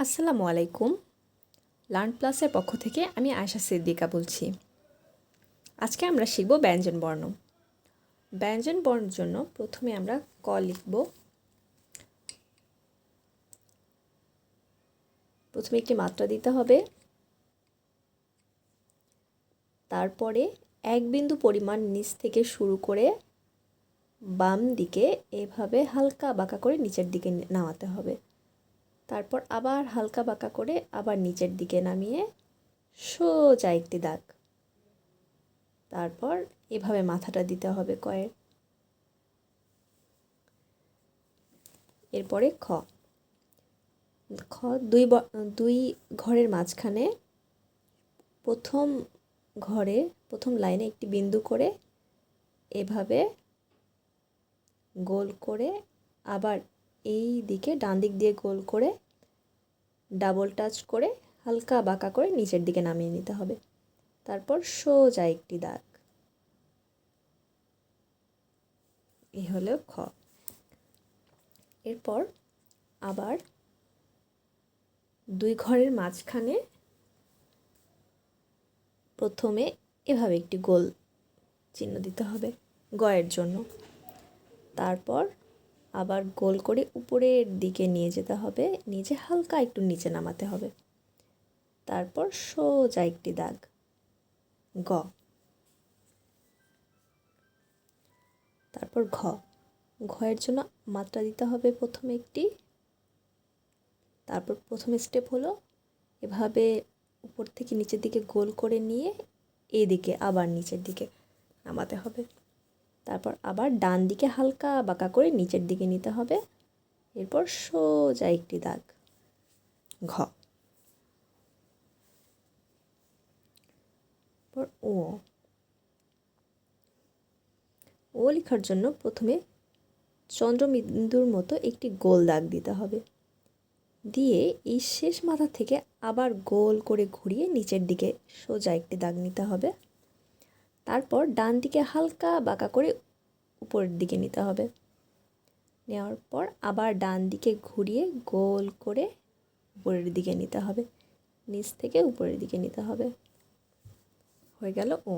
আসসালামু আলাইকুম। লার্ন প্লাসের পক্ষ থেকে আমি আয়শা সিদ্দিকা বলছি। আজকে আমরা শিখব ব্যঞ্জন বর্ণ। ব্যঞ্জন বর্ণের জন্য প্রথমে আমরা ক লিখব। প্রথমে একটি মাত্রা দিতে হবে, তারপরে এক বিন্দু পরিমাণ নিচ থেকে শুরু করে বাম দিকে এভাবে হালকা বাঁকা করে নিচের দিকে নামাতে হবে। তারপর আবার হালকা বাঁকা করে আবার নিচের দিকে নামিয়ে সোজা একটি দাগ। তারপর এভাবে মাথাটা দিতে হবে কয়ের। এরপরে খ দুই ঘরের মাঝখানে প্রথম লাইনে একটি বিন্দু করে এভাবে গোল করে আবার এই দিকে ডান দিক দিয়ে গোল করে ডাবল টাচ করে হালকা বাঁকা করে নিচের দিকে নামিয়ে নিতে হবে। তারপর সোজা একটি দাগ। এই হলো খ। এরপর আবার দুই ঘরের মাঝখানে প্রথমে এভাবে একটি গোল চিহ্ন দিতে হবে গয়ের জন্য। তারপর আবার গোল করে উপরের দিকে নিয়ে যেতে হবে, নিচে হালকা একটু নিচে নামাতে হবে। তারপর সোজা একটি দাগ গ। তারপর ঘয়ের জন্য মাত্রা দিতে হবে প্রথমে একটি। তারপর প্রথম স্টেপ হলো এভাবে উপর থেকে নিচের দিকে গোল করে নিয়ে এদিকে আবার নিচের দিকে নামাতে হবে। তারপর আবার ডান দিকে হালকা বাঁকা করে নিচের দিকে নিতে হবে। এরপর সোজা একটি দাগ ঘ। পর ও লেখার জন্য প্রথমে চন্দ্রবিন্দুর মতো একটি গোল দাগ দিতে হবে, দিয়ে এই শেষ মাথা থেকে আবার গোল করে ঘুরিয়ে নিচের দিকে সোজা একটি দাগ নিতে হবে। তারপর ডান দিকে হালকা বাঁকা করে উপরের দিকে নিতে হবে। নেওয়ার পর আবার ডান দিকে ঘুরিয়ে গোল করে উপরের দিকে নিতে হবে, নিচ থেকে উপরের দিকে নিতে হবে। হয়ে গেল ও।